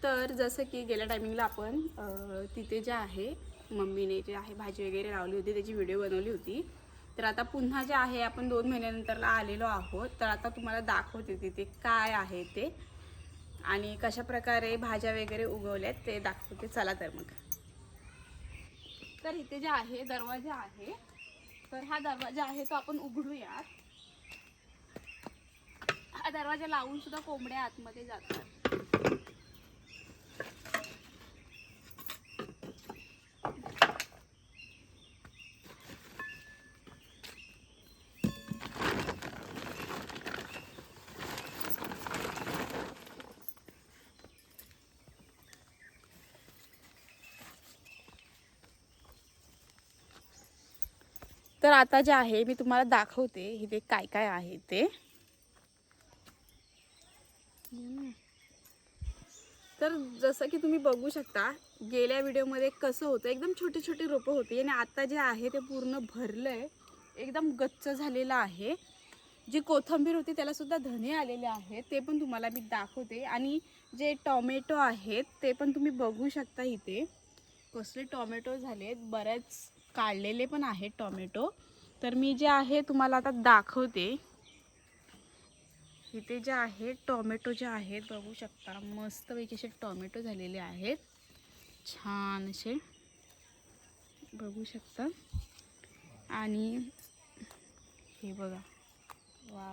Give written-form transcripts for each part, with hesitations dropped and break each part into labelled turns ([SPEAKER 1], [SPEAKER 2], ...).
[SPEAKER 1] तर जसं की गेल्या टायमिंगला आपण तिथे जे आहे मम्मीने जे आहे भाजी वगैरे लावली होती त्याची व्हिडिओ बनवली होती. तर आता पुन्हा जे आहे आपण 2 महिन्यानंतरला आलेलो आहोत. तर आता तुम्हाला दाखवते तिथे काय आहे ते आणि कशा प्रकारे भाज्या वगैरे उगवल्यात ते दाखवते. चला तर मग. तर इथे जे आहे दरवाजा आहे, तर हा दरवाजा आहे तो आपण उघडूयात. हा दरवाजा लावून सुद्धा कोंबड्या आतमध्ये जातात. तर आता जे आहे मी तुम्हाला दाखवते इथे काय काय आहे ते. तर जसं की तुम्ही बघू शकता गेल्या व्हिडिओमध्ये कसं होतं, एकदम छोटी छोटी रोपं होती आणि आता जे आहे ते पूर्ण भरलंय, एकदम गच्च झालेलं आहे. जी कोथिंबीर होती त्याला सुद्धा धने आलेले आहेत, ते पण तुम्हाला मी दाखवते. आणि जे टोमॅटो आहेत ते पण तुम्ही बघू शकता इथे कसले टोमॅटो झालेत, बरेच काढलेले पण आहेत टोमॅटो. तर मी जे आहे तुम्हाला आता दाखवते. इथे जे आहे टोमॅटो जे आहेत बघू शकता, मस्तपैकी असे टोमॅटो झालेले आहेत, छान असे बघू शकता. आणि हे बघा, वा,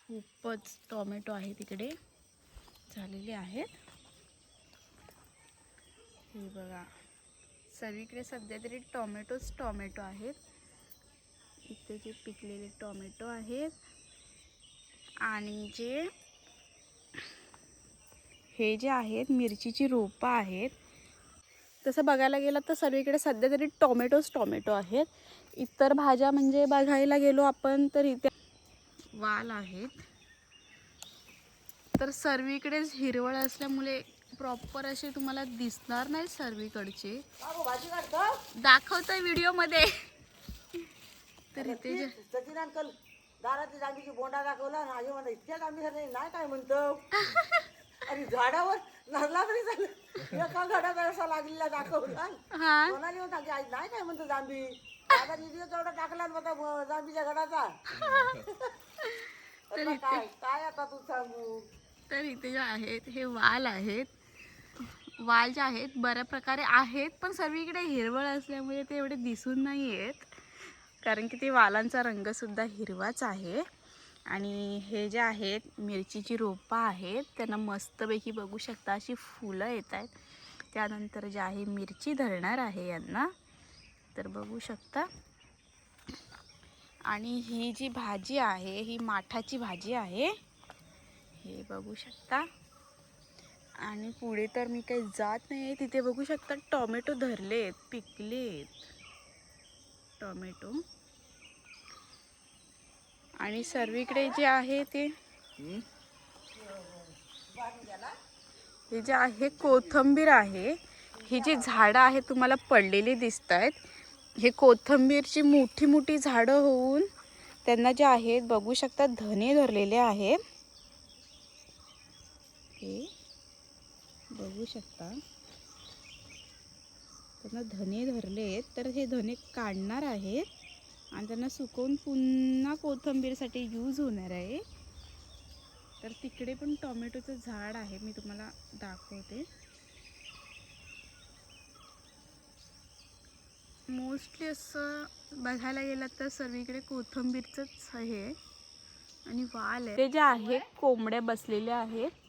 [SPEAKER 1] खूपच टोमॅटो आहे तिकडे झालेले आहेत. हे बघा, सर्वीकडे सध्या तरी टोमॅटोच टोमॅटो आहेत. इथे जे पिकलेले टोमॅटो आहेत आणि हे जे आहेत मिरचीची रोपं आहेत. तसं बघायला गेलं तर सर्वीकडे सध्या तरी टोमॅटोच टोमॅटो आहेत. इतर भाज्या म्हणजे बघायला गेलो आपण तर इथे वाल आहेत. तर सर्वीकडेच हिरवळ असल्यामुळे प्रॉपर असे तुम्हाला दिसणार नाही सर्वीकडचे, दाखवतोय व्हिडिओमध्ये. तर इथे जे
[SPEAKER 2] सचिन अंकल दारातली जांभीची बोंडा दाखवला ना, आई म्हणा इतक्या जांभी झाले नाही काय म्हणतो. आणि झाडावर नरला तरी झालं, एका घडात असा लागलेला दाखवला.
[SPEAKER 1] हा
[SPEAKER 2] कोणाला येऊन सांगते आई नाही काय म्हणतो जांभी. दादा व्हिडिओ तेवढा टाकला ना जांभीच्या घडाचा. काय काय आता तू सांगू.
[SPEAKER 1] तर इथे जे आहेत हे वाल आहेत. वाल जे आहेत बऱ्या प्रकारे आहेत, पण सर्वीकडे हिरवळ असल्यामुळे ते एवढे दिसून नाही येत, कारण की ते वालांचा रंगसुद्धा हिरवाच आहे. आणि हे जे आहेत मिरचीची रोपं आहेत, त्यांना मस्तपैकी बघू शकता अशी फुलं येत आहेत. त्यानंतर जे आहे मिरची धरणार आहे यांना, तर बघू शकता. आणि ही जी भाजी आहे ही माठाची भाजी आहे, हे बघू शकता. आणि पुढे तर मी काही जात नाही, तिथे बघू शकता टोमॅटो धरलेत, पिकलेत टोमॅटो. आणि सर्वीकडे जे आहे ते हे जे आहे कोथिंबीर आहे. ही जी झाडं आहेत तुम्हाला पडलेली दिसत आहेत, हे कोथिंबीरची मोठी मोठी झाडं होऊन त्यांना जे आहेत बघू शकता धने धरलेले आहेत. हे बघू शकता त्यांना धने धरलेत. तर हे धने काढणार आहेत आणि त्यांना सुकवून पुन्हा कोथिंबीरसाठी यूज होणार आहे. तर तिकडे पण टोमॅटोचं झाड आहे, मी तुम्हाला दाखवते. मोस्टली असं बघायला गेलं तर सर्वीकडे कोथिंबीरचंच आहे आणि वाल आहे. ते जे आहे कोंबड्या बसलेल्या आहेत.